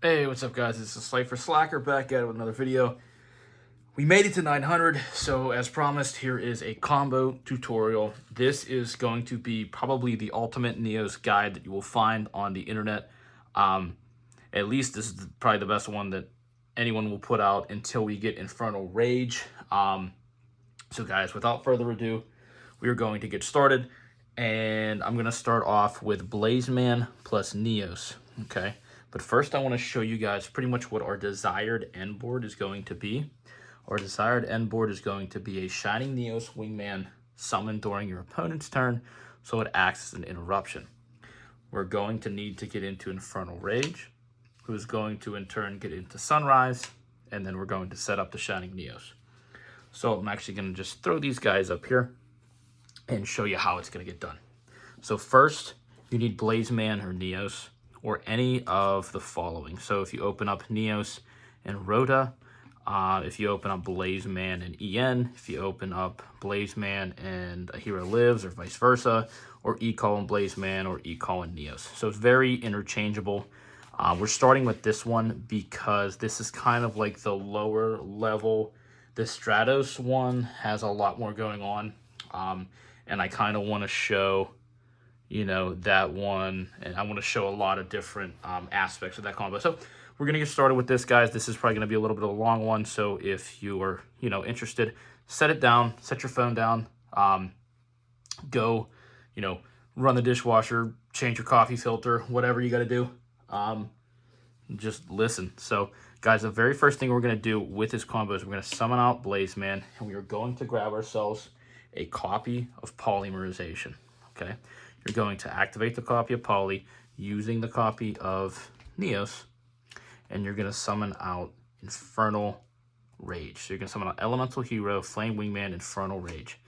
Hey, what's up guys? This is Slifer Slacker back at it with another video. We made it to 900, so as promised, here is a combo tutorial. This is going to be probably the ultimate Neos guide that you will find on the internet. At least this is probably the best one that anyone will put out until we get Infernal Rage. So guys, without further ado, we are going to get started. And I'm going to start off with Blazeman plus Neos, okay? But first, I want to show you guys pretty much what our desired end board is going to be. Our desired end board is going to be a Shining Neos Wingman summoned during your opponent's turn, so it acts as an interruption. We're going to need to get into Infernal Rage, who's going to in turn get into Sunrise, and then we're going to set up the Shining Neos. So I'm actually going to just throw these guys up here and show you how it's going to get done. So first, you need Blazeman or Neos, or any of the following. So if you open up Neos and Rhoda, if you open up Blazeman and EN, if you open up Blazeman and A Hero Lives, or vice versa, or E-Call and Blazeman, or E-Call and Neos. So it's very interchangeable. We're starting with this one because this is kind of like the lower level. The Stratos one has a lot more going on. And I kind of want to show, you know, that one, and I want to show a lot of different aspects of that combo. So we're going to get started with this, guys. This is probably going to be a little bit of a long one, so if you are, you know, interested, set it down, set your phone down, go, you know, run the dishwasher, change your coffee filter, whatever you got to do. Just listen. So, guys, the very first thing we're going to do with this combo is we're going to summon out Blazeman, and we are going to grab ourselves a copy of Polymerization, okay? You're going to activate the copy of Poly using the copy of Neos, and you're going to summon out Infernal Rage. So you're going to summon out Elemental Hero, Flame Wingman, Infernal Rage.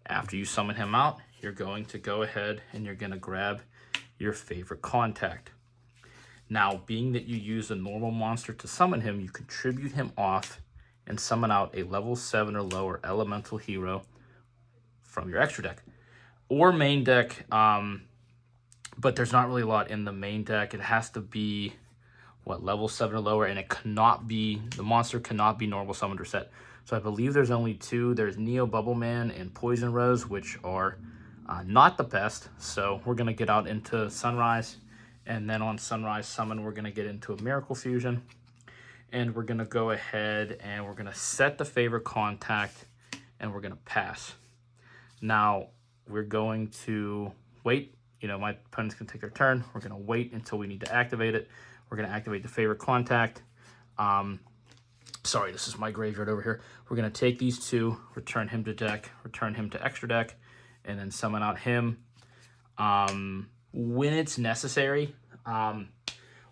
After you summon him out, you're going to go ahead and you're going to grab your favorite contact. Now, being that you use a normal monster to summon him, you contribute him off and summon out a level 7 or lower Elemental Hero from your extra deck. Or main deck, but there's not really a lot in the main deck. It has to be, what, level 7 or lower, and it cannot be, the monster cannot be normal summoned or set. So I believe there's only two. There's Neo Bubbleman and Poison Rose, which are not the best. So we're going to get out into Sunrise, and then on Sunrise Summon, we're going to get into a Miracle Fusion. And we're going to go ahead and we're going to set the favorite contact, and we're going to pass. Now, we're going to wait. You know, my opponent's going to take their turn. We're going to wait until we need to activate it. We're going to activate the favorite contact. Sorry, this is my graveyard over here. We're going to take these two, return him to deck, return him to extra deck, and then summon out him when it's necessary.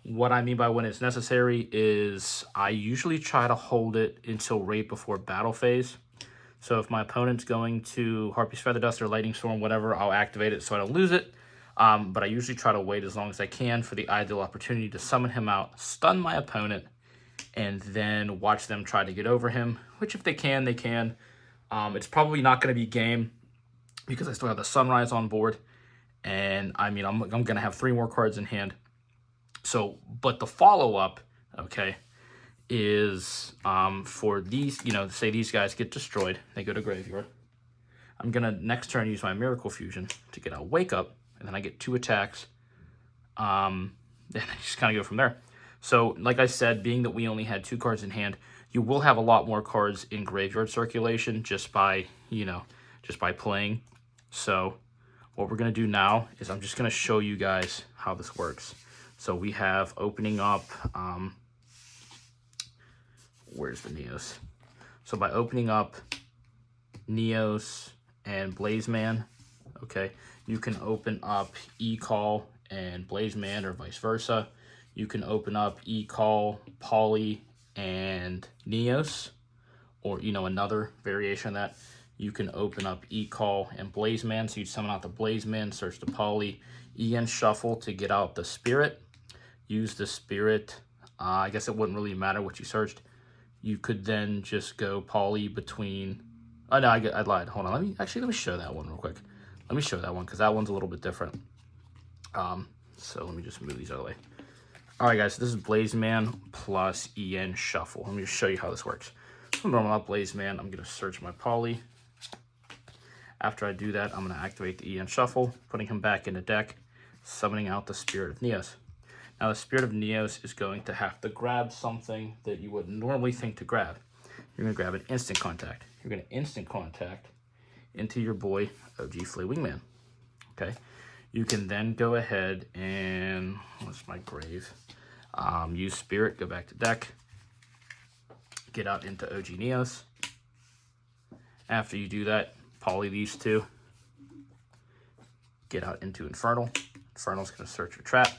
What I mean by when it's necessary is I usually try to hold it until right before battle phase. So if my opponent's going to Harpy's Feather Dust or Lightning Storm, whatever, I'll activate it so I don't lose it. But I usually try to wait as long as I can for the ideal opportunity to summon him out, stun my opponent, and then watch them try to get over him, which if they can, they can. It's probably not going to be game because I still have the Sunrise on board. And, I mean, I'm going to have 3 more cards in hand. So, but the follow-up, okay, is for these, you know, say these guys get destroyed, they go to graveyard. I'm gonna next turn use my Miracle Fusion to get out Wake Up, and then I get 2 attacks. And I just kind of go from there. So, like I said, being that we only had 2 cards in hand, you will have a lot more cards in graveyard circulation just by, you know, just by playing. So, what we're gonna do now is I'm just gonna show you guys how this works. So we have opening up. Where's the Neos? So by opening up Neos and Blazeman, okay, you can open up E-Call and Blazeman or vice versa. You can open up E-Call, Poly, and Neos, or, you know, another variation of that. You can open up E-Call and Blazeman, so you summon out the Blazeman, search the Poly, EN Shuffle to get out the Spirit. Use the Spirit. I guess it wouldn't really matter what you searched. You could then just go Poly between. Oh no, I lied. Hold on. Let me show that one real quick. Let me show that one because that one's a little bit different. So let me just move these out of the way. All right, guys, so this is Blazeman plus EN Shuffle. Let me just show you how this works. So normal up Blazeman, I'm going to search my poly. After I do that, I'm going to activate the EN Shuffle, putting him back in the deck, summoning out the Spirit of Neos. Now, the Spirit of Neos is going to have to grab something that you wouldn't normally think to grab. You're going to grab an instant contact. You're going to instant contact into your boy, OG Flay Wingman. Okay? You can then go ahead and, what's my grave? Use Spirit, go back to deck, get out into OG Neos. After you do that, poly these two, get out into Infernal. Infernal's going to search your trap.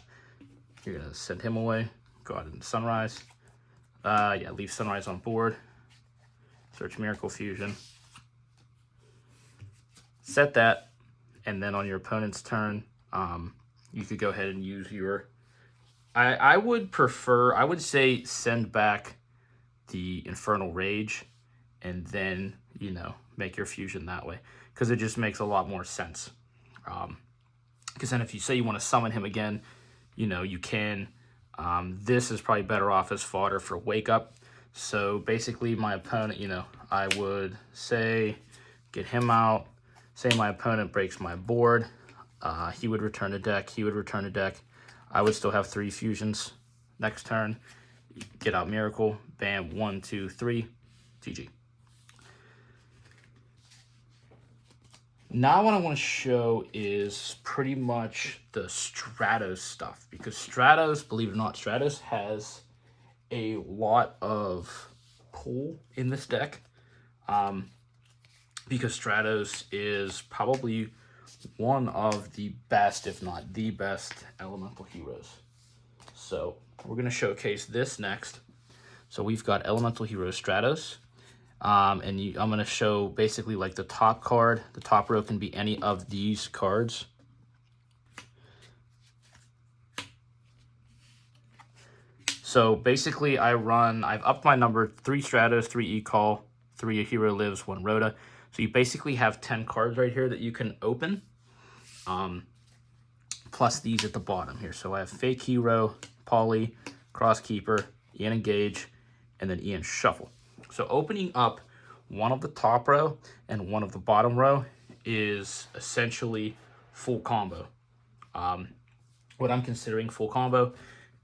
You're going to send him away, go out into Sunrise. Yeah, leave Sunrise on board. Search Miracle Fusion. Set that, and then on your opponent's turn, you could go ahead and use your... I would say send back the Infernal Rage, and then, you know, make your fusion that way, because it just makes a lot more sense. Because then if you say you want to summon him again, you know, you can. This is probably better off as fodder for Wake Up. So basically my opponent, you know, I would say get him out. Say my opponent breaks my board. He would return to deck. He would return to deck. I would still have 3 fusions next turn. Get out Miracle. Bam. 1, 2, 3. GG. Now what I want to show is pretty much the Stratos stuff, because Stratos, believe it or not, Stratos has a lot of pull in this deck, because Stratos is probably one of the best, if not the best, elemental heroes. So we're going to showcase this next. So we've got elemental hero Stratos. I'm going to show basically like the top card. The top row can be any of these cards. So basically I've upped my number: 3 Stratos, 3 E-Call, 3 Hero Lives, 1 Rhoda. So you basically have 10 cards right here that you can open. Plus these at the bottom here. So I have Fake Hero, Poly, Crosskeeper, Ian Engage, and then Ian Shuffle. So opening up one of the top row and one of the bottom row is essentially full combo. What I'm considering full combo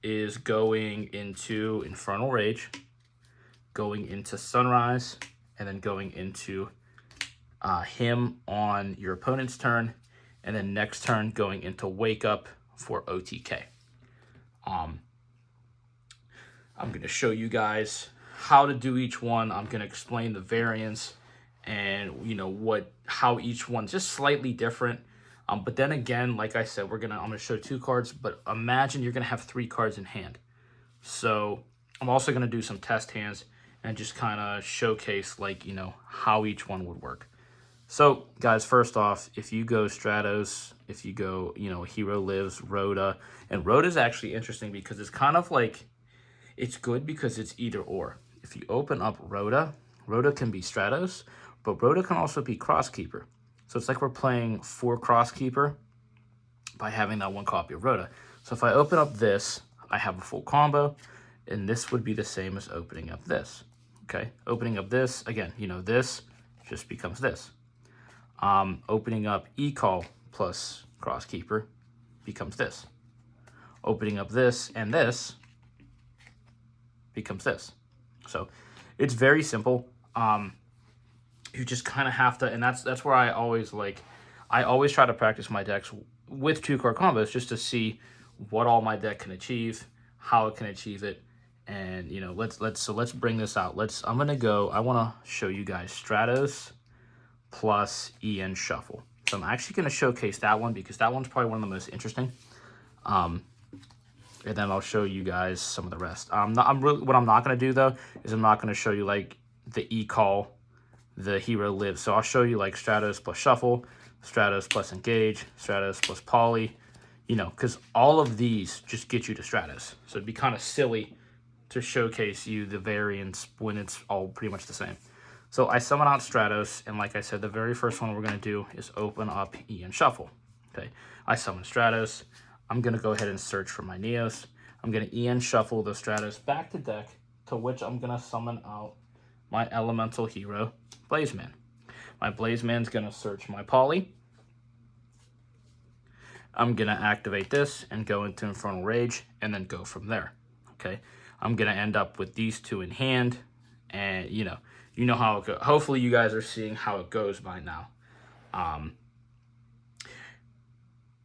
is going into Infernal Rage, going into Sunrise, and then going into him on your opponent's turn, and then next turn going into Wake Up for OTK. I'm going to show you guys how to do each one. I'm going to explain the variants and, you know, how each one's just slightly different. But then again, like I said, I'm going to show 2 cards, but imagine you're going to have 3 cards in hand. So I'm also going to do some test hands and just kind of showcase, like, you know, how each one would work. So guys, first off, if you go Stratos, if you go, you know, Hero Lives, Rhoda, and Rhoda's actually interesting because it's kind of like, it's good because it's either or. If you open up Rhoda, Rhoda can be Stratos, but Rhoda can also be Crosskeeper. So it's like we're playing 4 Crosskeeper by having that 1 copy of Rhoda. So if I open up this, I have a full combo, and this would be the same as opening up this. Okay, opening up this, again, you know, this just becomes this. Opening up E-Call plus Crosskeeper becomes this. Opening up this and this becomes this. So it's very simple. You just kind of have to, and that's where I always try to practice my decks with 2-card combos just to see what all my deck can achieve, how it can achieve it, and, you know, let's bring this out. I want to show you guys Stratos plus EN Shuffle. So I'm actually going to showcase that one because that one's probably one of the most interesting. And then I'll show you guys some of the rest. What I'm not going to do, though, is I'm not going to show you, like, the E-Call, the Hero Lives. So I'll show you, like, Stratos plus Shuffle, Stratos plus Engage, Stratos plus Poly, you know, because all of these just get you to Stratos. So it'd be kind of silly to showcase you the variants when it's all pretty much the same. So I summon out Stratos, and like I said, the very first one we're going to do is open up EN Shuffle. Okay, I summon Stratos. I'm going to go ahead and search for my Neos. I'm going to EN shuffle the Stratos back to deck, to which I'm going to summon out my elemental hero, Blazeman. My Blazeman's going to search my poly. I'm going to activate this and go into Infernal Rage and then go from there. Okay, I'm going to end up with these two in hand, and you know how it goes. Hopefully you guys are seeing how it goes by now.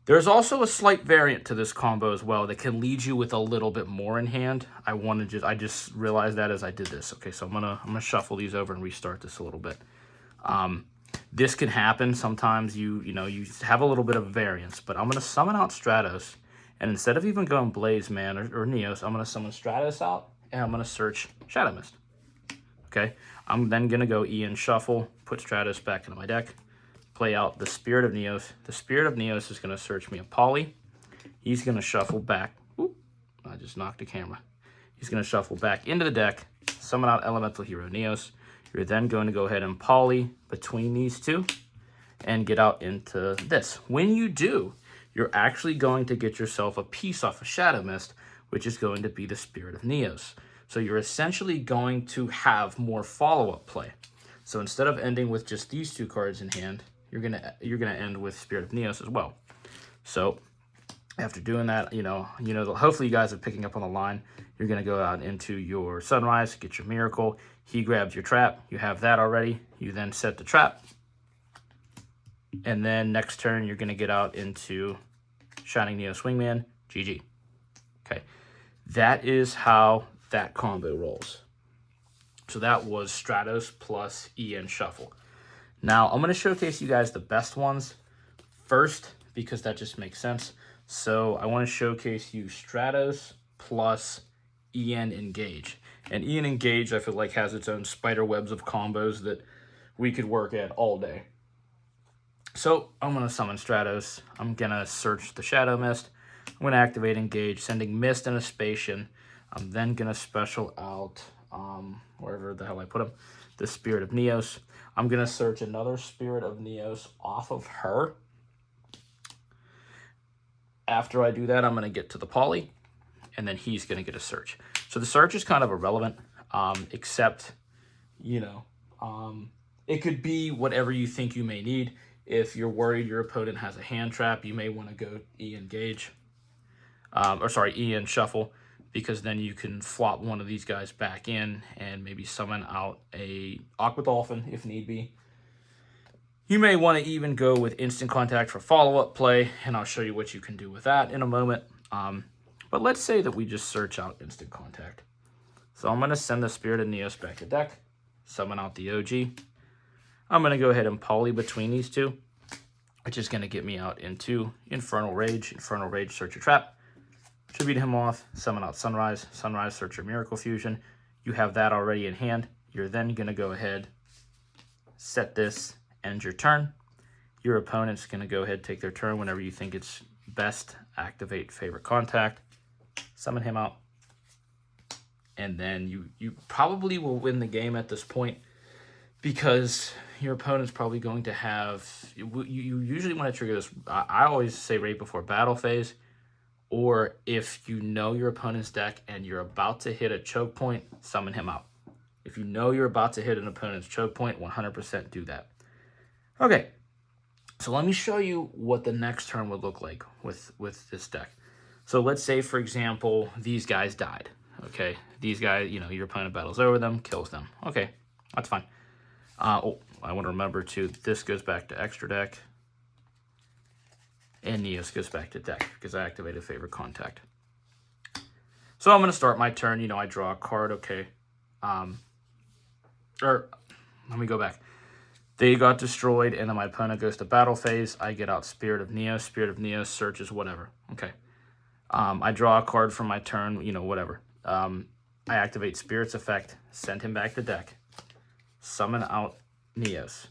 There's also a slight variant to this combo as well that can lead you with a little bit more in hand. I just realized that as I did this. Okay, so I'm gonna shuffle these over and restart this a little bit. This can happen sometimes. You have a little bit of variance, but I'm gonna summon out Stratos, and instead of even going Blazeman or Neos, I'm gonna summon Stratos out and I'm gonna search Shadow Mist. Okay, I'm then gonna go EN shuffle, put Stratos back into my deck. Play out the Spirit of Neos. The Spirit of Neos is going to search me a poly. He's going to shuffle back. Oop, I just knocked the camera. He's going to shuffle back into the deck, summon out Elemental Hero Neos. You're then going to go ahead and poly between these two and get out into this. When you do, you're actually going to get yourself a piece off of Shadow Mist, which is going to be the Spirit of Neos. So you're essentially going to have more follow-up play. So instead of ending with just these two cards in hand, you're gonna end with Spirit of Neos as well. So after doing that, hopefully you guys are picking up on the line. You're gonna go out into your Sunrise, get your Miracle. He grabs your trap. You have that already. You then set the trap, and then next turn you're gonna get out into Shining Neos Wingman. GG. Okay, that is how that combo rolls. So that was Stratos plus EN Shuffle. Now, I'm going to showcase you guys the best ones first, because that just makes sense. So I want to showcase you Stratos plus EN Engage. And EN Engage, I feel like, has its own spider webs of combos that we could work at all day. So I'm going to summon Stratos. I'm going to search the Shadow Mist. I'm going to activate Engage, sending Mist and a Spacian. I'm then going to special out, wherever the hell I put him, the Spirit of Neos. I'm going to search another Spirit of Neos off of her. After I do that, I'm going to get to the poly, and then he's going to get a search. So the search is kind of irrelevant, except, it could be whatever you think you may need. If you're worried your opponent has a hand trap, you may want to go EN Shuffle, because then you can flop one of these guys back in and maybe summon out a Aqua Dolphin if need be. You may want to even go with Instant Contact for follow-up play, and I'll show you what you can do with that in a moment. But let's say that we just search out Instant Contact. So I'm going to send the Spirit of Neos back to deck, summon out the OG. I'm going to go ahead and poly between these two, which is going to get me out into Infernal Rage. Infernal Rage, search your trap. Tribute him off, summon out Sunrise. Sunrise, search your Miracle Fusion. You have that already in hand. You're then going to go ahead, set this, end your turn. Your opponent's going to go ahead, take their turn whenever you think it's best. Activate Favorite Contact, summon him out. And then you probably will win the game at this point, because your opponent's probably going to have... You usually want to trigger this, I always say right before battle phase, or if you know your opponent's deck and you're about to hit a choke point, summon him out. If you know you're about to hit an opponent's choke point, 100% do that. Okay, so let me show you what the next turn would look like with this deck. So let's say, for example, these guys died. Okay, these guys, your opponent battles over them, kills them. Okay, that's fine. I want to remember too, this goes back to extra deck. And Neos goes back to deck because I activated Favorite Contact. So I'm going to start my turn. I draw a card. Okay. Or let me go back. They got destroyed, and then my opponent goes to battle phase. I get out Spirit of Neos. Spirit of Neos searches whatever. Okay. I draw a card from my turn. Whatever. I activate Spirit's effect. Send him back to deck. Summon out Neos.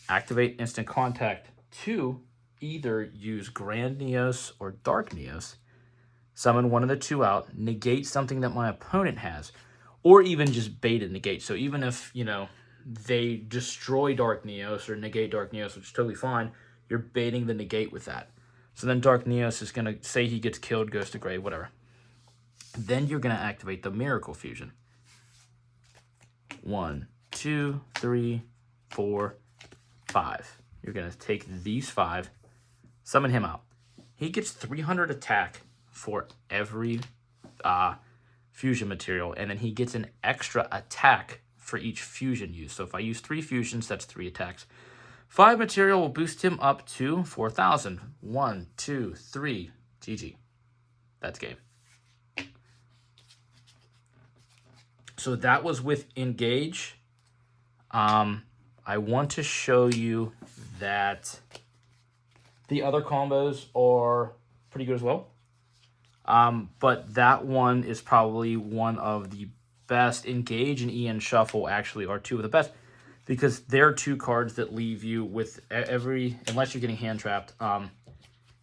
Activate Instant Contact to either use Grand Neos or Dark Neos, summon one of the two out, negate something that my opponent has, or even just bait and negate. So even if, they destroy Dark Neos or negate Dark Neos, which is totally fine, you're baiting the negate with that. So then Dark Neos is going to say he gets killed, goes to grave, whatever. Then you're going to activate the Miracle Fusion. 1, 2, 3, 4, 5. You're going to take these 5, summon him out. He gets 300 attack for every fusion material, and then he gets an extra attack for each fusion used. So if I use 3 fusions, that's 3 attacks. 5 material will boost him up to 4,000. 1, 2, 3. GG. That's game. So that was with Engage. I want to show you that the other combos are pretty good as well. But that one is probably one of the best. Engage and EN Shuffle actually are 2 of the best, because they're 2 cards that leave you with unless you're getting hand trapped,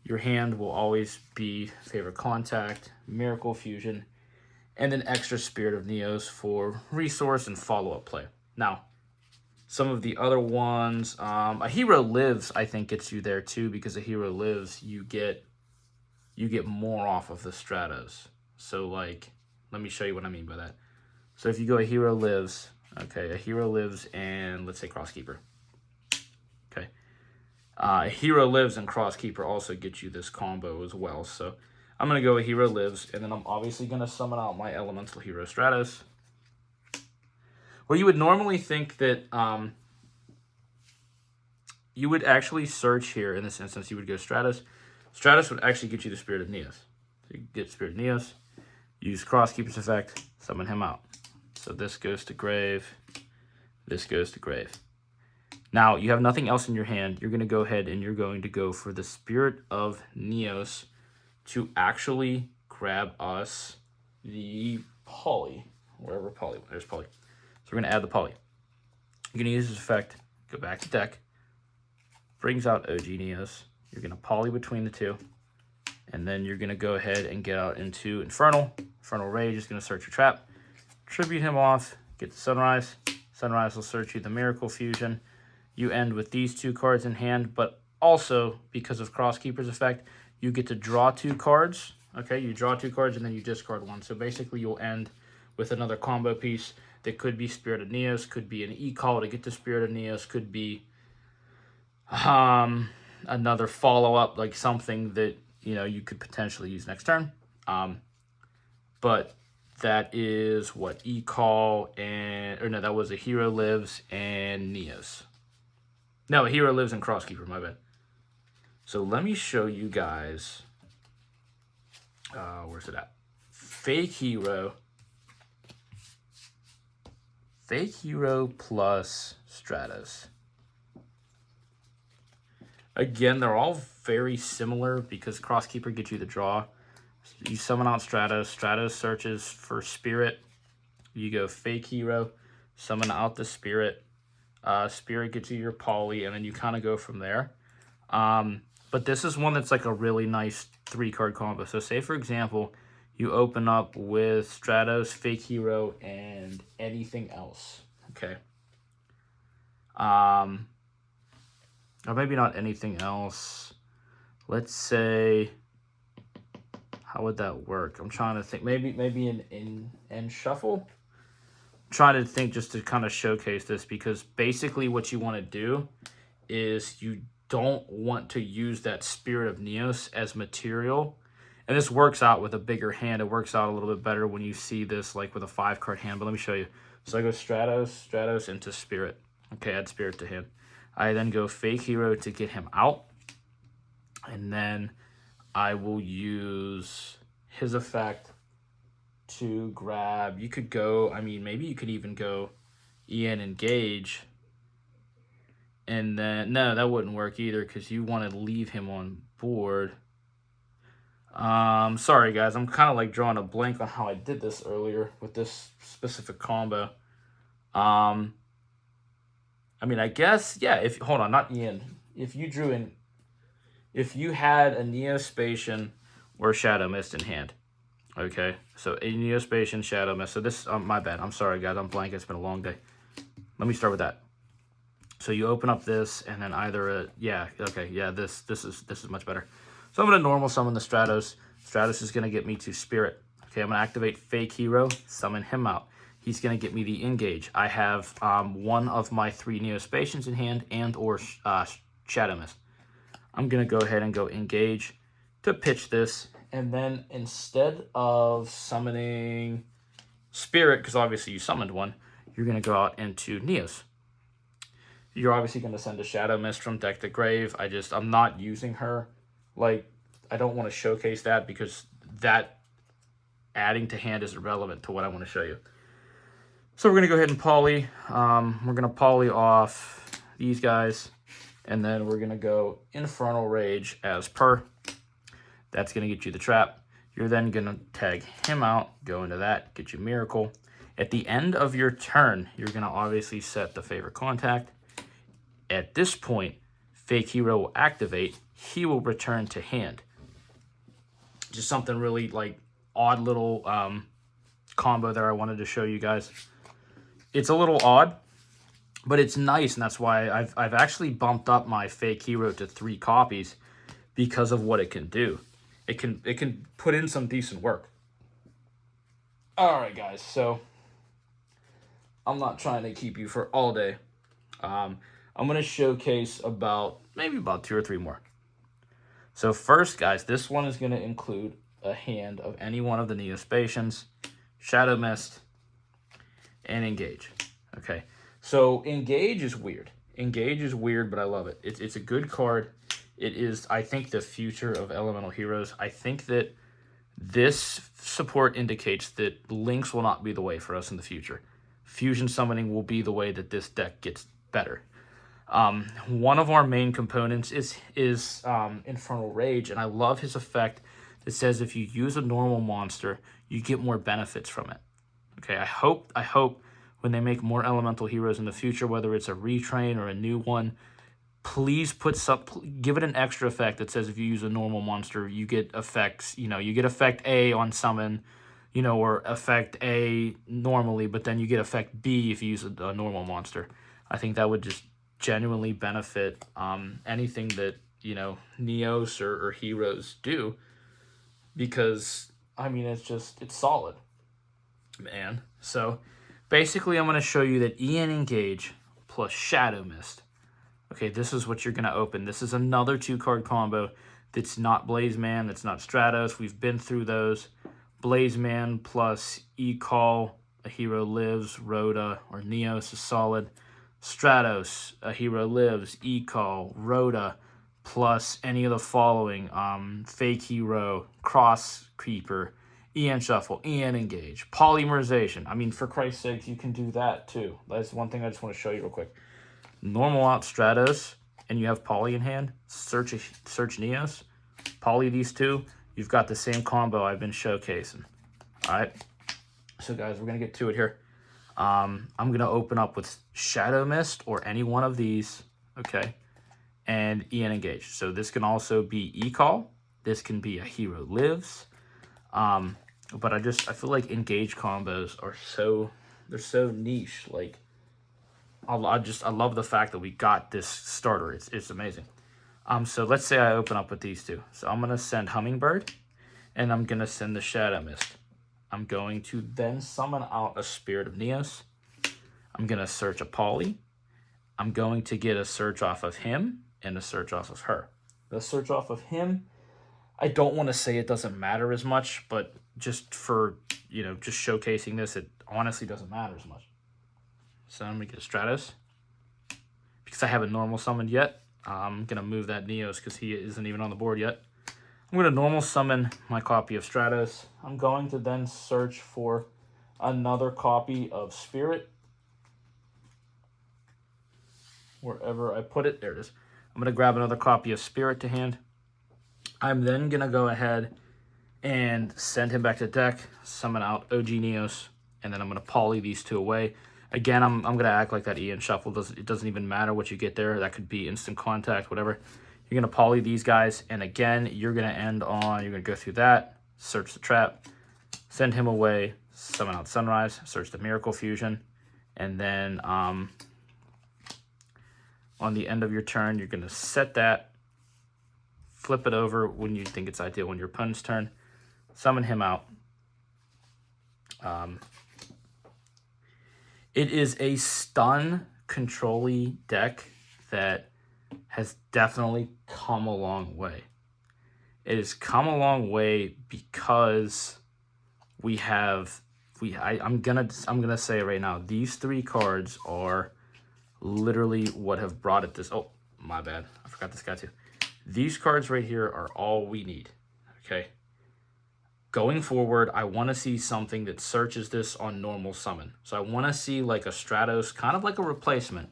your hand will always be Favorite Contact, Miracle Fusion, and an extra Spirit of Neos for resource and follow-up play. Now, some of the other ones, a Hero Lives, I think, gets you there too, because a Hero Lives, you get more off of the Stratos. So, like, let me show you what I mean by that. So if you go a Hero Lives, okay, a Hero Lives and let's say Crosskeeper. Okay. A Hero Lives and Crosskeeper also get you this combo as well. So I'm going to go a Hero Lives, and then I'm obviously going to summon out my Elemental Hero Stratos. Well, you would normally think that you would actually search here. In this instance, you would go Stratos. Stratos would actually get you the Spirit of Neos. So you get Spirit of Neos, use Crosskeeper's effect, summon him out. So this goes to grave, this goes to grave. Now, you have nothing else in your hand. You're going to go ahead and you're going to go for the Spirit of Neos to actually grab us the Poly. Wherever Poly, there's Poly. So we're going to add the Poly. You're going to use this effect, go back to deck, brings out OG Neos. You're going to Poly between the 2, and then you're going to go ahead and get out into Infernal. Infernal Rage is going to search your trap, tribute him off, get the Sunrise. Sunrise will search you the Miracle Fusion. You end with these 2 cards in hand, but also, because of Crosskeeper's effect, you get to draw 2 cards. Okay, you draw 2 cards, and then you discard 1. So basically, you'll end with another combo piece that could be Spirit of Neos, could be an E-Call to get the Spirit of Neos, could be another follow-up, like something that, you know, you could potentially use next turn. But that is what E-Call and, or no, that was a Hero Lives and Neos. No, a Hero Lives and Crosskeeper, my bad. So let me show you guys, where's it at? Fake Hero plus Stratos. Again, they're all very similar because Crosskeeper gets you the draw. You summon out Stratos. Stratos searches for Spirit. You go Fake Hero, summon out the Spirit. Spirit gets you your Poly, and then you kind of go from there. But this is one that's like a really nice 3-card combo. So say, for example, you open up with Stratos, Fake Hero, and anything else. Okay. Or maybe not anything else. Let's say, how would that work? I'm trying to think. Maybe in Shuffle. I'm trying to think just to kind of showcase this, because basically what you want to do is you don't want to use that Spirit of Neos as material. And this works out with a bigger hand. It works out a little bit better when you see this like with a 5-card hand. But let me show you. So I go Stratos into Spirit. Okay, add Spirit to hand. I then go Fake Hero to get him out. And then I will use his effect to grab. You could go, I mean, maybe you could even go EN Engage. And then, no, that wouldn't work either because you want to leave him on board. Sorry, guys. I'm kind of like drawing a blank on how I did this earlier with this specific combo. I mean, I guess, yeah, hold on, not EN. If you had a Neospatian or Shadow Mist in hand, okay? So a Neospatian, Shadow Mist. So this, my bad. I'm sorry, guys. I'm blank. It's been a long day. Let me start with that. So you open up this, and then either this is much better. So I'm going to normal summon the Stratos. Stratos is going to get me to Spirit. Okay, I'm going to activate Fake Hero, summon him out. He's going to get me the engage. I have one of my 3 Neospatians in hand and or Shadow Mist. I'm going to go ahead and go engage to pitch this. And then instead of summoning Spirit, because obviously you summoned one, you're going to go out into Neos. You're obviously going to send a Shadow Mist from deck to grave. I'm not using her. Like, I don't want to showcase that because that adding to hand is irrelevant to what I want to show you. So we're going to go ahead and poly. We're going to poly off these guys. And then we're going to go Infernal Rage as per. That's going to get you the trap. You're then going to tag him out, go into that, get you Miracle. At the end of your turn, you're going to obviously set the favorite contact. At this point, Fake Hero will activate. He will return to hand. Just something really like odd little combo there I wanted to show you guys. It's a little odd, but it's nice, and that's why I've actually bumped up my Fake Hero to 3 copies because of what it can do. It can put in some decent work. All right, guys. So I'm not trying to keep you for all day. I'm going to showcase maybe about 2 or 3 more. So first, guys, this one is going to include a hand of any one of the Neospatians, Shadow Mist, and Engage. Okay, so Engage is weird. Engage is weird, but I love it. It's a good card. It is, I think, the future of elemental heroes. I think that this support indicates that links will not be the way for us in the future. Fusion summoning will be the way that this deck gets better. One of our main components is Infernal Rage, and I love his effect that says if you use a normal monster, you get more benefits from it. Okay, I hope when they make more elemental heroes in the future, whether it's a retrain or a new one, please give it an extra effect that says if you use a normal monster, you get effects. You get effect A on summon, or effect A normally, but then you get effect B if you use a normal monster. I think that would just genuinely benefit anything that Neos or heroes do, because I mean it's solid, man. So basically I'm going to show you that Ian Engage plus Shadow Mist. Okay, this is what you're going to open. This is another 2-card combo that's not Blazeman, that's not Stratos. We've been through those. Blazeman plus E-Call, a hero lives, Rhoda, or Neos is solid. Stratos, a hero lives, E-Call, Rhoda, plus any of the following. Fake Hero, Cross Creeper, Ian Shuffle, Ian Engage, Polymerization. I mean, for Christ's sakes, you can do that too. That's one thing I just want to show you real quick. Normal out Stratos, and you have Poly in hand, search Neos, Poly these 2, you've got the same combo I've been showcasing. All right, so guys, we're going to get to it here. I'm going to open up with Shadow Mist or any one of these, okay, and Ian Engage. So this can also be E-Call, this can be a hero lives, but I feel like Engage combos are they're so niche, like, I love the fact that we got this starter. It's amazing. So let's say I open up with these 2. So I'm going to send Hummingbird, and I'm going to send the Shadow Mist. I'm going to then summon out a Spirit of Neos. I'm going to search a Poly. I'm going to get a search off of him and a search off of her. The search off of him, I don't want to say it doesn't matter as much, but just for, just showcasing this, it honestly doesn't matter as much. So I'm going to get a Stratos. Because I haven't normal summoned yet, I'm going to move that Neos because he isn't even on the board yet. I'm going to normal summon my copy of Stratos. I'm going to then search for another copy of Spirit. Wherever I put it, there it is. I'm going to grab another copy of Spirit to hand. I'm then going to go ahead and send him back to deck, summon out OG Neos, and then I'm going to Poly these 2 away. Again, I'm going to act like that Ian Shuffle. It doesn't even matter what you get there. That could be instant contact, whatever. You're going to Poly these guys, and again, you're going to go through that, search the trap, send him away, summon out Sunrise, search the Miracle Fusion, and then on the end of your turn, you're going to set that, flip it over when you think it's ideal on your opponent's turn, summon him out, It is a stun control-y deck that has definitely come a long way. It has come a long way because I'm gonna say it right now. These three cards are literally what have brought it this. Oh, my bad. I forgot this guy too. These cards right here are all we need. Okay. Going forward, I want to see something that searches this on normal summon. So I want to see like a Stratos, kind of like a replacement,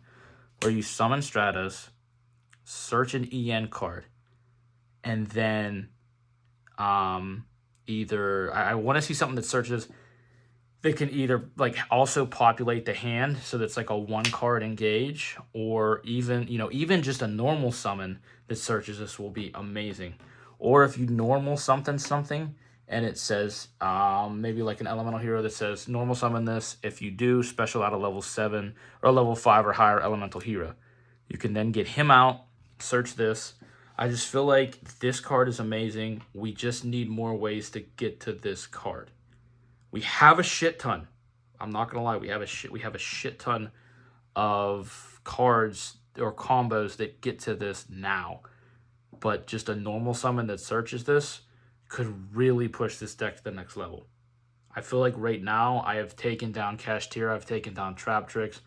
where you summon Stratos, search an EN card, and then either I want to see something that searches that can either like also populate the hand so that's like a 1-card engage, or even just a normal summon that searches this will be amazing. Or if you normal something and it says maybe like an elemental hero that says normal summon this, if you do, special out of level 7 or level 5 or higher elemental hero, you can then get him out, search this. I just feel like this card is amazing. We just need more ways to get to this card. We have a shit ton. I'm not gonna lie, we have a shit ton of cards or combos that get to this now. But just a normal summon that searches this could really push this deck to the next level. I feel like right now I have taken down Cashteer, I've taken down Trap Tricks,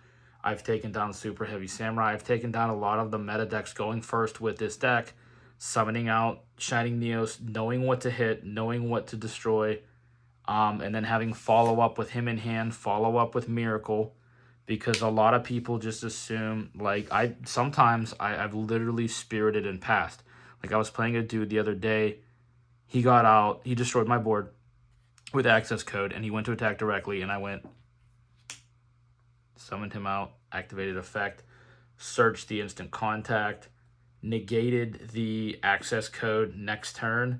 I've taken down Super Heavy Samurai, I've taken down a lot of the meta decks going first with this deck, summoning out Shining Neos, knowing what to hit, knowing what to destroy, and then having follow-up with him in hand, follow-up with Miracle, because a lot of people just assume, like, I've literally spirited and passed. Like, I was playing a dude the other day, he got out, he destroyed my board with access code, and he went to attack directly, and I went, summoned him out, activated effect, searched the instant contact, negated the access code next turn,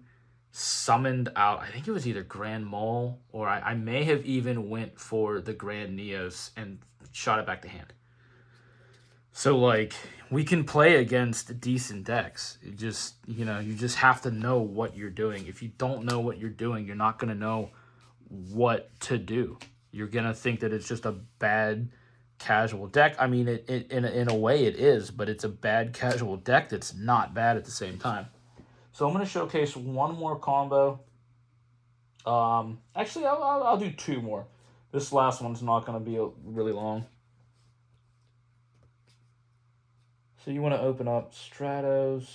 summoned out, I think it was either Grand Mole, or I may have even went for the Grand Neos and shot it back to hand. So, like, we can play against decent decks. You just have to know what you're doing. If you don't know what you're doing, you're not going to know what to do. You're going to think that it's just a bad casual deck. I mean, in a way it is, but it's a bad casual deck that's not bad at the same time. So I'm going to showcase one more combo. Actually, I'll do two more. This last one's not going to be really long. So you want to open up Stratos.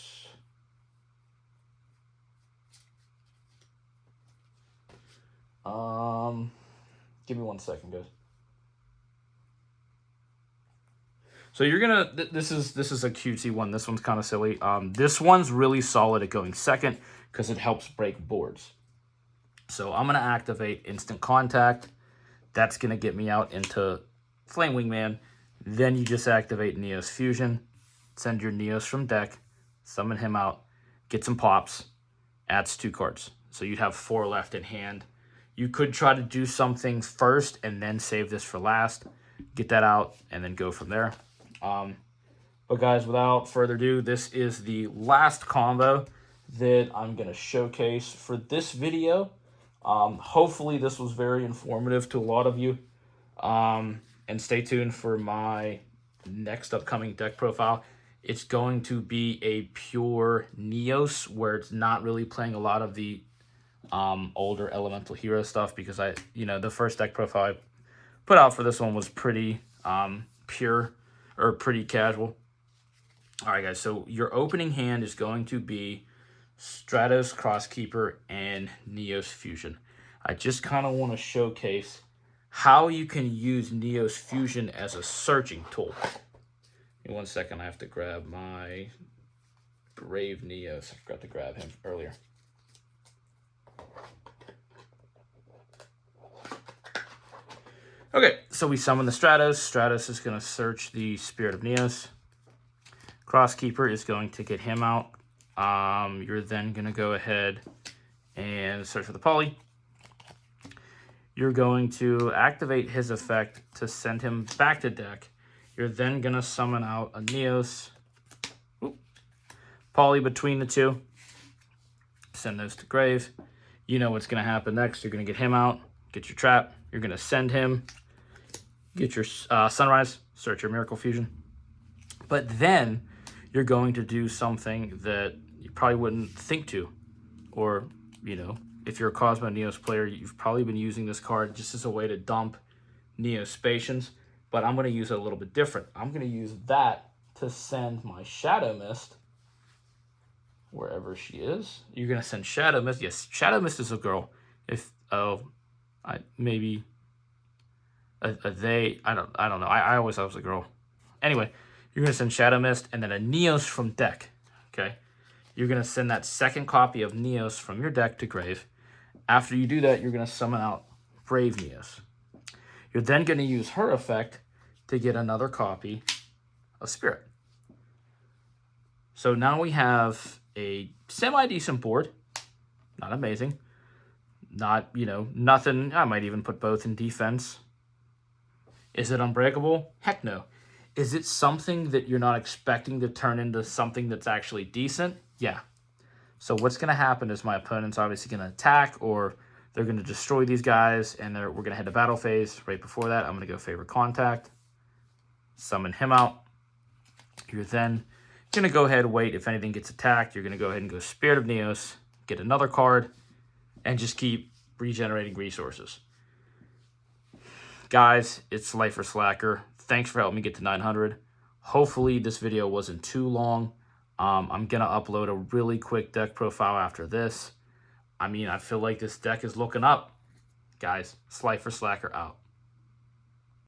Give me 1 second, guys. So you're gonna. This is a cutesy one. This one's kind of silly. This one's really solid at going second because it helps break boards. So I'm gonna activate Instant Contact. That's gonna get me out into Flame Wingman. Then you just activate Neos Fusion. Send your Neos from deck, summon him out, get some pops, adds 2 cards. So you'd have 4 left in hand. You could try to do something first and then save this for last. Get that out and then go from there. But guys, without further ado, this is the last combo that I'm going to showcase for this video. Hopefully this was very informative to a lot of you. And stay tuned for my next upcoming deck profile. It's going to be a pure Neos where it's not really playing a lot of the older elemental hero stuff, because the first deck profile I put out for this one was pretty pure or pretty casual. All right, guys, so your opening hand is going to be Stratos, Crosskeeper, and Neos Fusion. I just kind of want to showcase how you can use Neos Fusion as a searching tool. In 1 second, I have to grab my Brave Neos. I forgot to grab him earlier. Okay, so we summon the Stratos. Stratos is going to search the Spirit of Neos. Crosskeeper is going to get him out. You're then going to go ahead and search for the Poly. You're going to activate his effect to send him back to deck. You're then going to summon out a Neos. Poly between the two. Send those to grave. You know what's going to happen next. You're going to get him out, get your trap, You're going to send him, get your Sunrise, search your Miracle Fusion. But then you're going to do something that you probably wouldn't think to. Or, you know, if you're a Cosmo Neos player, you've probably been using this card just as a way to dump Neospatians. But I'm going to use it a little bit different. I'm going to use that to send my Shadow Mist wherever she is. You're going to send Shadow Mist. Yes, Shadow Mist is a girl. If, maybe they, I don't know. I always thought it was a girl. Anyway, you're going to send Shadow Mist and then a Neos from deck, okay? You're going to send that second copy of Neos from your deck to grave. After you do that, you're going to summon out Brave Neos. You're then going to use her effect to get another copy of Spirit. So now we have a semi-decent board. Not amazing. Not, you know, nothing. I might even put both in defense. Is it unbreakable? Heck no. Is it something that you're not expecting to turn into something that's actually decent? Yeah. So what's going to happen is my opponent's obviously going to attack, or they're going to destroy these guys, and we're going to head to battle phase. Right before that, I'm going to go Favorite Contact, summon him out. You're then going to go ahead and wait. If anything gets attacked, you're going to go ahead and go Spirit of Neos, get another card, and just keep regenerating resources. Guys, it's Lifer Slacker. Thanks for helping me get to 900. Hopefully this video wasn't too long. I'm going to upload a really quick deck profile after this. I mean, I feel like this deck is looking up. Guys, it's Lifer Slacker out.